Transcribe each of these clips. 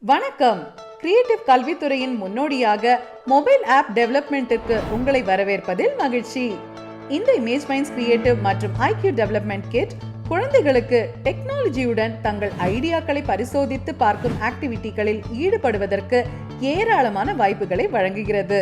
வணக்கம். கிரியேட்டிவ் கல்வித்துறையின் முன்னோடியாக மொபைல் ஆப் டெவலப்மெண்ட்டிற்கு உங்களை வரவேற்பதில் மகிழ்ச்சி. இந்த இமேஜ்மைண்ட்ஸ் கிரியேட்டிவ் மற்றும் ஐக்யூ டெவலப்மெண்ட் கிட் குழந்தைகளுக்கு டெக்னாலஜியுடன் தங்கள் ஐடியாக்களை பரிசோதித்து பார்க்கும் ஆக்டிவிட்டிகளில் ஈடுபடுவதற்கு ஏராளமான வாய்ப்புகளை வழங்குகிறது.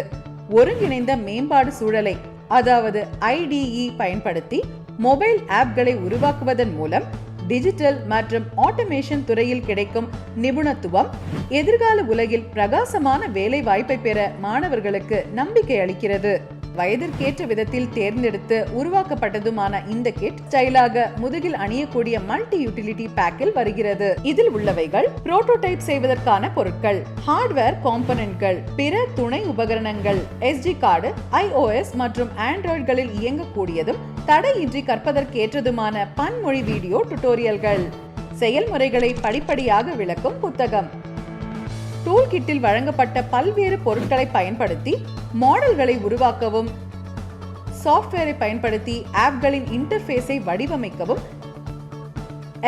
ஒருங்கிணைந்த மேம்பாடு சூழலை, அதாவது IDE பயன்படுத்தி மொபைல் ஆப்களை உருவாக்குவதன் மூலம் டிஜிட்டல் மற்றும் ஆட்டோமேஷன் துறையில் கிடைக்கும் நிபுணத்துவம் எதிர்கால உலகில் பிரகாசமான வேலை வாய்ப்பை பெற மாணவர்களுக்கு நம்பிக்கை அளிக்கிறது. வயதிற்கேற்ற விதத்தில் தேர்ந்தெடுத்து உருவாக்கப்பட்டதுமான இந்த கிட் ஸ்டைலாக முதுகில் அணியக்கூடிய மல்டி யூட்டிலிட்டி பேக்கில் வருகிறது. இதில் உள்ளவைகள் புரோட்டோடைப் செய்வதற்கான பொருட்கள், ஹார்ட்வேர் காம்போனன்ட்கள், பிற துணை உபகரணங்கள், SD கார்டு, iOS மற்றும் ஆண்ட்ராய்டுகளில் இயங்கக்கூடியதும் தடையின்றி கற்பதற்கேற்றதுமான பன்மொழி வீடியோ டுட்டோரியல்கள், செயல்முறைகளை படிப்படியாக விளக்கும் புத்தகம். டூல் கிட்டில் வழங்கப்பட்ட பல்வேறு பொருட்களை பயன்படுத்தி மாடல்களை உருவாக்கவும், சாஃப்ட்வேரை பயன்படுத்தி ஆப்களின் இன்டர்ஃபேஸை வடிவமைக்கவும்,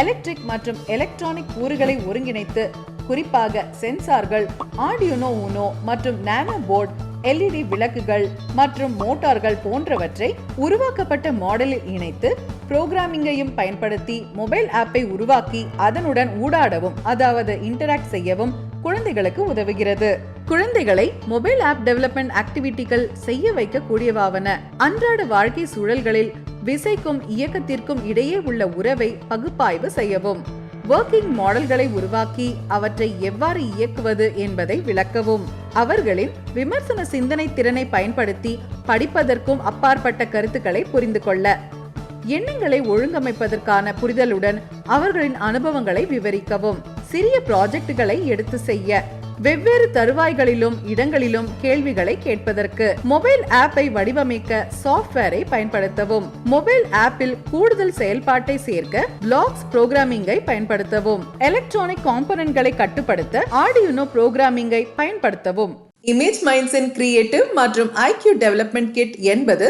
எலக்ட்ரிக் மற்றும் எலக்ட்ரானிக் கூறுகளை ஒருங்கிணைத்து, குறிப்பாக சென்சார்கள், Arduino UNO மற்றும் நானோ போர்டு, LED விளக்குகள் மற்றும் மோட்டார்கள் போன்றவற்றை உருவாக்கப்பட்ட மாடலில் இணைத்து புரோகிராமிங்கையும் பயன்படுத்தி மொபைல் ஆப்பை உருவாக்கி அதனுடன் ஊடாடவும், அதாவது இன்டராக்ட் செய்யவும் குழந்தைகளுக்கு உதவுகிறது. குழந்தைகளை மொபைல் ஆப் டெவலப்மெண்ட் ஆக்டிவிட்டிகள் செய்ய வைக்க கூடியவாவன. அன்றாட வாழ்க்கை சூழல்களில் விசைக்கும் இயக்கத்திற்கும் இடையே உள்ள உறவை பகுப்பாய்வு செய்யவும், ஒர்க்கிங் மாடல்களை உருவாக்கி அவற்றை எவ்வாறு இயக்குவது என்பதை விளக்கவும், அவர்களின் விமர்சன சிந்தனை திறனை பயன்படுத்தி படிப்பதற்கும் அப்பாற்பட்ட கருத்துக்களை புரிந்து கொள்ள, எண்ணங்களை ஒழுங்கமைப்பதற்கான புரிதலுடன் அவர்களின் அனுபவங்களை விவரிக்கவும், சிறிய ப்ராஜெக்டுகளை எடுத்து செய்ய, வெவ்வேறு தருவாய்களிலும் இடங்களிலும் கேள்விகளை கேட்பதற்கு, மொபைல் ஆப்பை வடிவமைக்க சாஃப்ட்வேரை பயன்படுத்தவும், மொபைல் ஆப்பில் கூடுதல் செயல்பாட்டை சேர்க்க பிளாக்ஸ் புரோகிராமிங்கை பயன்படுத்தவும், எலக்ட்ரானிக் காம்போனன்ட்களை கட்டுப்படுத்த Arduino புரோகிராமிங்கை பயன்படுத்தவும். இமேஜ்மைண்ட்ஸின் கிரியேட்டிவ் மற்றும் IQ டெவலப்மெண்ட் கிட் என்பது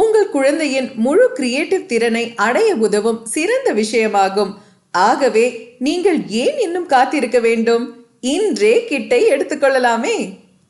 உங்கள் குழந்தையின் முழு கிரியேட்டிவ் திறனை அடைய உதவும் சிறந்த விஷயமாகும். ஆகவே நீங்கள் ஏன் இன்னும் காத்திருக்க வேண்டும்? இன்றே கிட்டை எடுத்துக்கொள்ளலாமே.